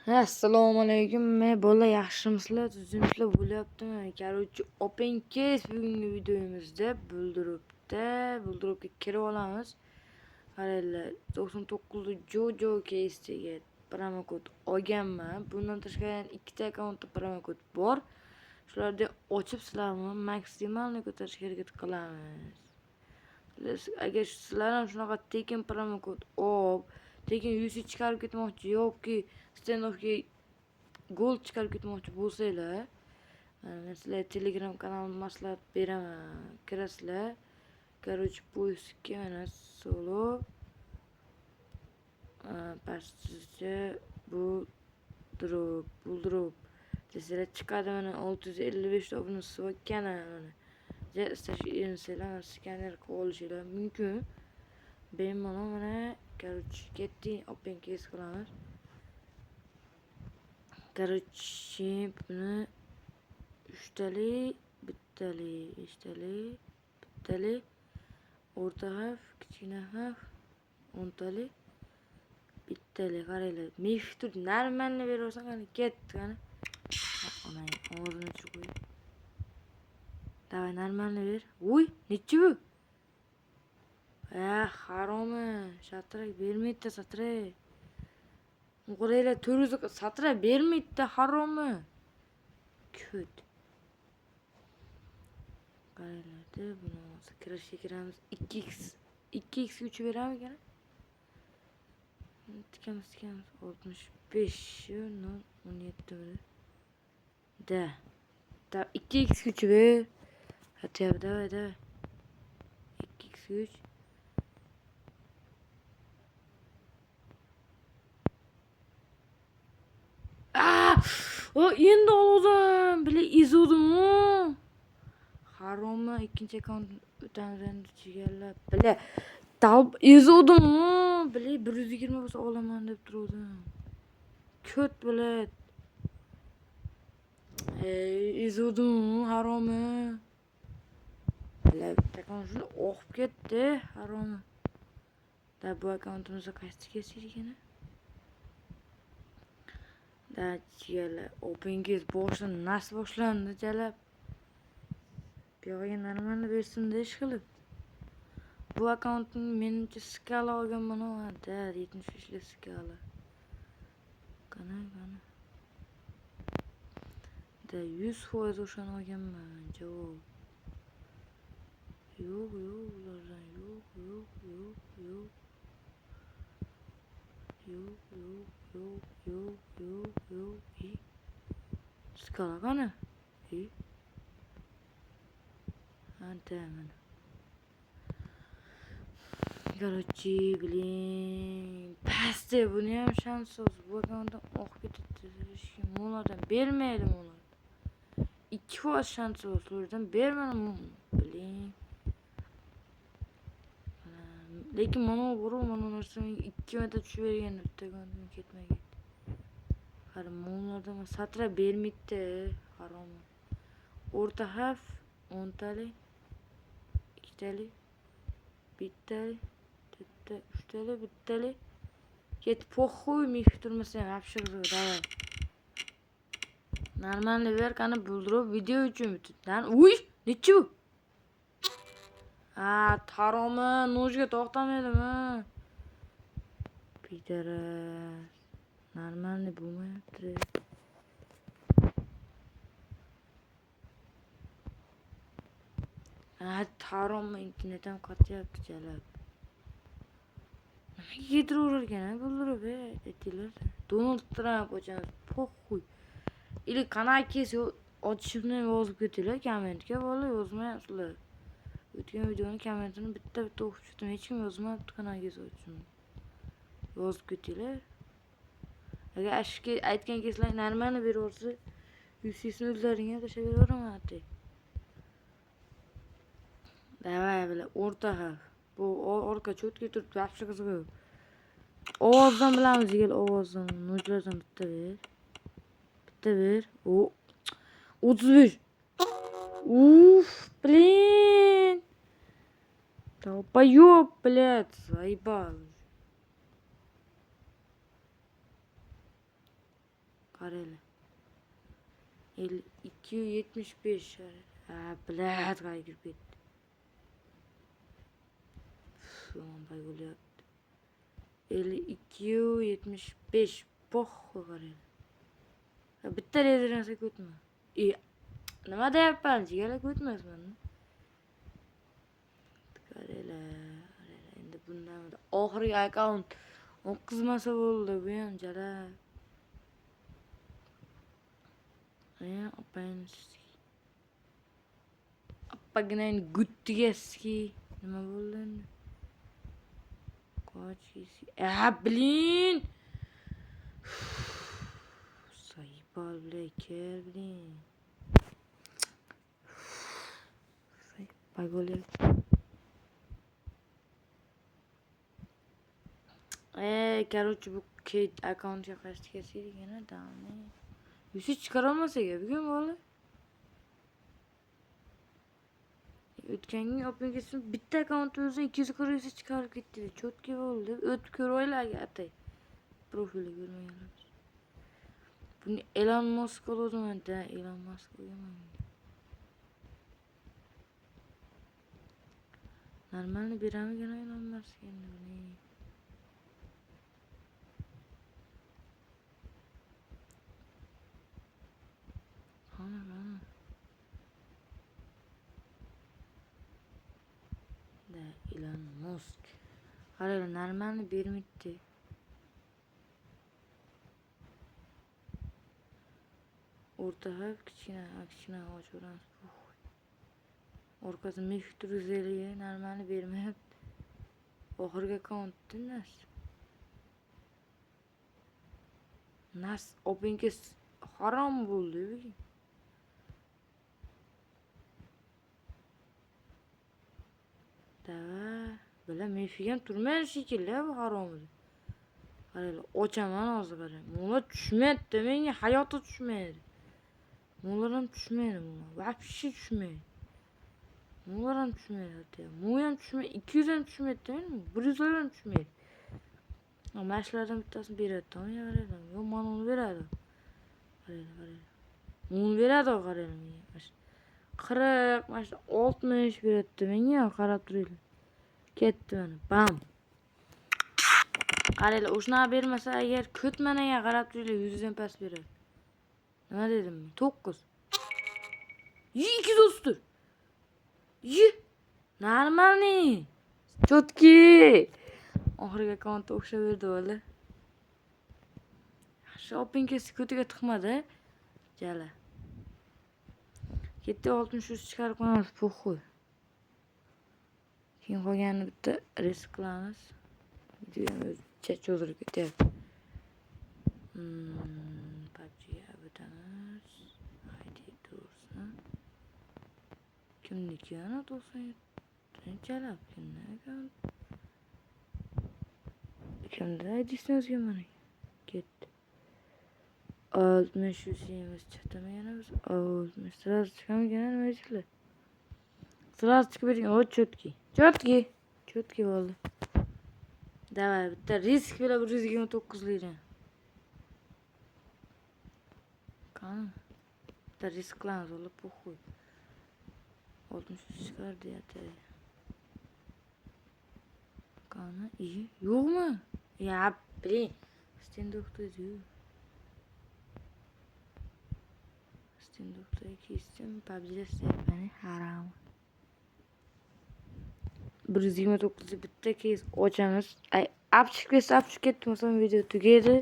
Assalomu alaykum. Men bola yaxshimisizlar? Tuzimizlar bo'lyaptimi? Короче, open case bugungi videomizda Bulduropga kirib olamiz. Qaranglar, 99 Jojo case'ga promokod olganman. Bundan tashqari ikkita akkauntda promokod bor. Shularni ochib sizlarni maksimalni ko'tarishga harakat qilamiz. Agar sizlar ham shunaqa tekin promokod tekin UC chiqarib ketmoqchi yoki standoffga gol chiqarib ketmoqchi bo'lsanglar, men sizlarga Telegram kanalimni maslahat beraman. Kirasizlar. Короче, poiskga mana solo pastda Buldrop desanglar chiqadi. Mana 655 ta obunachisi bor ekan. Mana istasizlar skaner qilib olishinglar mumkin. Bemalol mana короче ketting open case qilamiz. Короче, buni 3 tali, bittali, o'rta harf, kichkina harf, 10 tali, bittali. Qaranglar, miftur normalni beraversan qani ketdi qani. Onang ovozini chiqo'y. Davay normalni ber. Uy, nechi bu? Haromi, shatrak bermaydi satrak. Qaranglar, 400 satrak bermaydi haromi. Kut. Qaranglar, buni kirishga kiramiz. 2x 3 beramiz ekan. Tikamiz 65 17 da 2x 3 ver. Hadi davay 2x 3. Endi oldim. Bile izladim. Harommi, ikkinchi akkaunt o'tamiz chigallab. Bile izladim. Bile 120 bo'lsa olaman deb turdim. Ko't bilet. Izladim harommi. Bile akkaunt shuni o'qib ketdi harommi. Da bu akkauntimizga qaysi kelsin ekan? Dachiyala open case boshlandi jalab. Buyoqqa normalni bersin-da ish qilib. Bu akkauntni menimcha skala olganman da 75 li skala. Qana. Da 100% o'shani olganman. Javob. Yo'q, ulardan yo'q. Skala qani? Mana. Короче, блин. Pastda buni ham shansiz. Bu akkauntdan o'qib ketdi. Mo'lardan bermaydi mo'lar. 2% shansi bor. Ulardan bermadim. Blin. Lekin mana narsani 2 marta tushib bergan bitta akkauntdan ketmagan. Qara mo'lardan satra bermaydi. Harom. O'rta harf 10 tali, 2 tali, bittali, 3 tali, bittali. Ket poxuy mix turmasa ham apshirdi, davay. Normalni ver qani Buldurup video uchun butdan. Uy, nechi bu? Taromi, nojga to'xtamaydimi? Pidaras. Normalni bo'lmayapti. Taromi internetim qotyapti jalab. Nimaga yediraverar ekan Buldurup aytinglar. Donald Trump ochamiz. Poxuy. Или kanalkes ochishimni yozib ketinglar kommentga. Bola yozmayapsizlar. O'tgan videoning kommentini bitta o'qib chiqdim. Hech kim yozmabdi kanalkes ochishimni. Yozib ketinglar. Agar ashki aytgan keslar normalni beraversa, UC'sini o'zlaringga tashlab beraveraman ati. Davay bilan o'rta harf. Bu orqa cho'tga turib yaxshi qizg'u. Ovozdan bilamiz, yigil ovozdan. Nojlardan bitta ver. 35. Блин. Долбоёб, блядь, заебал. qaraylar. 275. Ha, bilat qaygib ketdi. Aman bay bo'lyapti. 275. Poh qaraylar. Bitta rezervasiya ko'tma. Nima deyapman? Jigara ko'tmasman. Qaraylar. Endi bundan oxirgi akkaunt o'qizmasa bo'ldi. Bu ham jala. Appaginayn guttigaski. Nima bo'ldi endi? Qochisi. Blin. Saypal kel blin. Saypal bo'lyapti. Короче, bu Kate akkauntga qaysi kesdik yana damni. Yusi chiqarolmasak bugun bo'ldi. O'tgangi opengasini bitta akkaunt o'zini 240 chiqarib ketdi. Chotki bo'ldi. O'tib ko'raylarga atay. Profili ko'rmaganlar. Buni Elon Musk olodimanda, Elon Musk qo'yaman. Normalni beramigan Elon Musk endi buni. Ana. Da Elon Musk. Qaraylar, normalni bermaydi. O'rtaga kichkina ochuramiz. Orqasi 1450 normalni bermayapti. Oxirgi akkauntda nas opengas harom bo'ldi. Bila mefiyam turmaydi shekilli bu haromida. Qaraylar, ochaman hozir qarang. Mulla tushmaydi, menga hayotda tushmaydi. Mulla ham tushmaydi mulla. Vobshe tushmaydi. Mulla ham tushmaydi. Mulla ham tushmaydi, 200 ham tushmaydi, 100 ham tushmaydi. Mashlardan bittasini beradi, qaraylar. Yo, mana uni beradi. Qaraylar. Uni beradi, qaraylar menga. 40, mashla 60 beradi menga, qarab turinglar. Ketdi mana. Bam. Qaraylar, o'shuna bermasa agar ko'tmanaga qarab turinglar, 100 dan past beradi. Nima dedim men? 9. 234. Normalniy. Chotki. Oxirgi akkauntda o'xshab berdi valla. Yaxshi openkasi ko'tiga tiqmadi. Jala. Ketdi 63 chiqarib qo'yamiz, po'xo'y. Keyin qolganini bitta risk qilamiz. Videoni o'zicha cho'zilib ketyapti. PUBG'ga o'tamiz. ID tursin. Kimniki ana 97. Chalab kimdan? Kimda ID'sini o'zgarmani? Ketdi. 670 chiqdimi yana biz? 60 sразу chiqamigan nima deyishlar? Sразу chiqib bergan. O, chotki bo'ldi. Davay, bitta risk bilan 129 lira. Qani? Bitta risk qilamiz, valla po'xo'y. 63 chiqar deyapti. Qani? Yo'qmi? Ya, blin. Stendokda-yu. Stendokda kestim, PUBG'da istayapman, harom. 129 bitta kes ochamiz. Apchiq ketdi, masalan, video tugadi.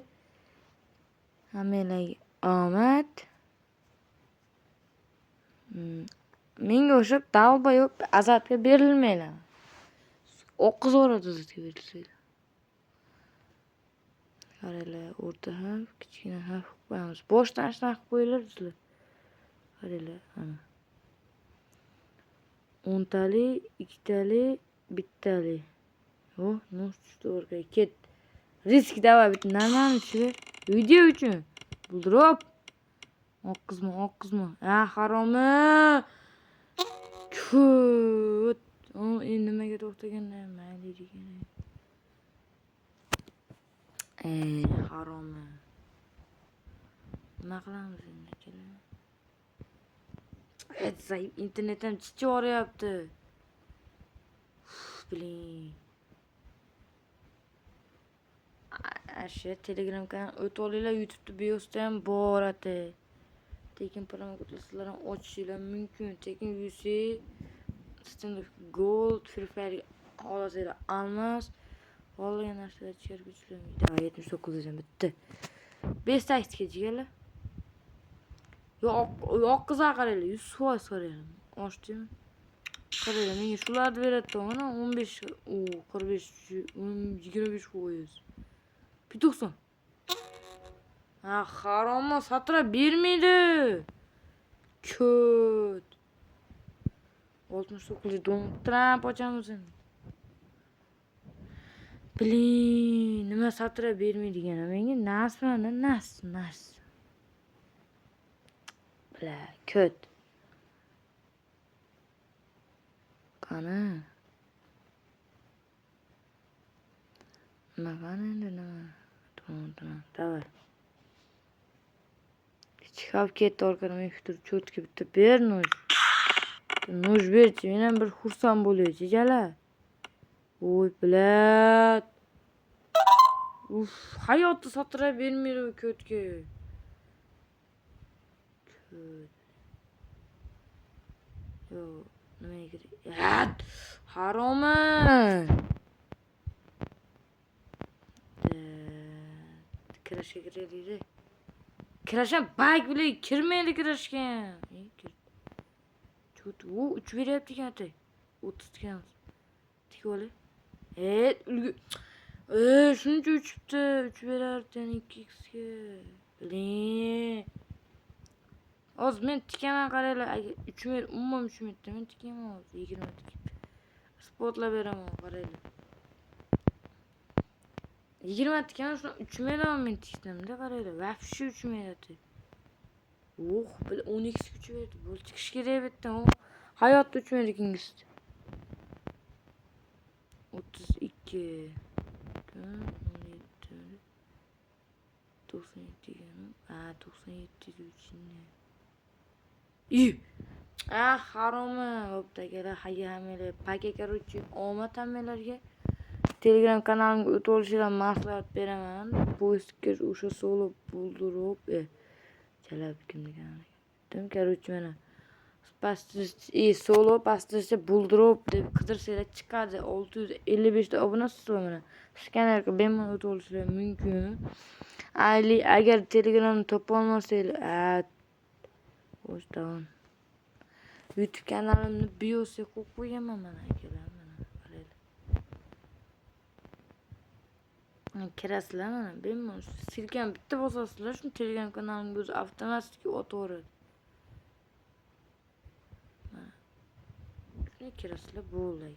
Hammalarga omad. Menga o'xshab dalba yo'q, azatga berilmaylar. O'qiz o'radi azatga berilsaylar. Qaraylar, o'rta harf, kichkina harf qo'yamiz. Boshdan shunaqa qo'yinglar sizlar. Qaraylar, ana. 10 tali, 2 tali, bittali. Oh, nos tushdi o'rtaga. Ket. Risk davay bitta normalni tushdi. Video uchun. Buldurib. Oqqizma. Haromi. Kut. Endi nimaga to'xtaganlar? Mayli degan. Haromi. Nima qilamiz endi aka? Zaif internetim chichi o'rayapti. Biling. Asha Telegram kanal o'tib olinglar, YouTube'da BIOS'da ham bor ati. Tekin promokodlar ham ochishinglar mumkin. Tekin UC Standard Gold Free Fire olasizlar. Almas qolgan narsalar chiqarib kuchlanmaydi. 79 dan bitti. 5 taktika jigarlar. Yo'q qizlar qaranglar, 100% qaranglar. Ochdimi? Qaranglar, menga shularni beradi mana 15, 45, 25%. 90. Ha, haromma satrab bermaydi. Köt. 69 Donald Trump ochamiz endi. Bilin, nima satrab bermaydigan menga nas. Bla, köt. Qani? Nima endi nima? Давай. Chiqib ketdi orqadan men fikr cho'tga bitta ber noj. Noj berchi, men ham bir xursand bo'laychi, jala. Voy, bilat. Uf, hayotda satrab bermaydi u ko'tga. Yo, nimaga kerak? Haroma. Kirashga kiraylik. Kirasham bak bilan kirmaydi kirashga. Cho't, u 3 beryapti ekan ati. 30 tikamiz. Tik oli. Ulgu. Shuncha uchibdi. 3 berardi 2x ga. Bilin. Hozir men tikaman qaranglar. 3 mer, umuman 3 metrda men tikaman hozir 20 tik. Spotlab beraman qaranglar. 20 tikaman, shuni 3 mer men tikdimda qaranglar. Vafshi 3 merati. Bir 10x kuchi berdi. Bu chiqish kerak bitta. Hayotda 3 mer ikingizdi. 32 97 deganim. 97 uchini. Haroma bo'pti hammalar paka короче omad hammalarga Telegram kanalimga o'tib olishinglarni maslahat beraman. Poistga o'sha solo buldirib, chalab kimnikan. Короче mana solo pastda buldirib deb qidirsanglar chiqadi. 655 ta obunachisi bor mana. Skanerga bemalol o'tib olishinglar mumkin. Agar Telegramni topa olmasanglar, xo'sh, davom. YouTube kanalimni biosiga qo'yib qo'yaman mana akalar, mana qaranglar. Kirasizlar mana, bemalol silkani bitta bosasizlar, shu Telegram kanalimga o'zi avtomatik o'taveradi. Mana. Shuni kirasizlar bo'ldi.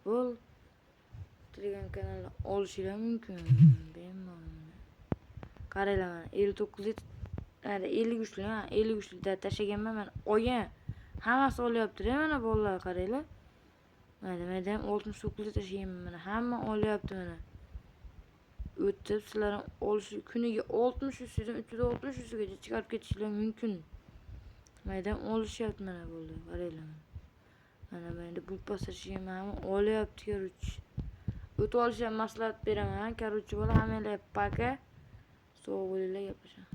Bo'l. Telegram kanalini olishinglar mumkin. Bemalol. Qaranglar mana 59 53 li, 53 da tashlaganman men. Oyi, hammasi olyapti, mana bolalar qaranglar. Mana 69 da tashlaganman mana. Hamma olyapti mana. O'tib sizlar olish kuniga 60 ustidan 360 ustigacha chiqarib ketishlar mumkin. Mana olishyapti mana bolalar, qaranglar. Mana endi bu pasajirga hamma olyapti, короче. O'tib olishga maslahat beraman, короче, bola hammalar paka. Sog' bo'linglar, gaplashamiz.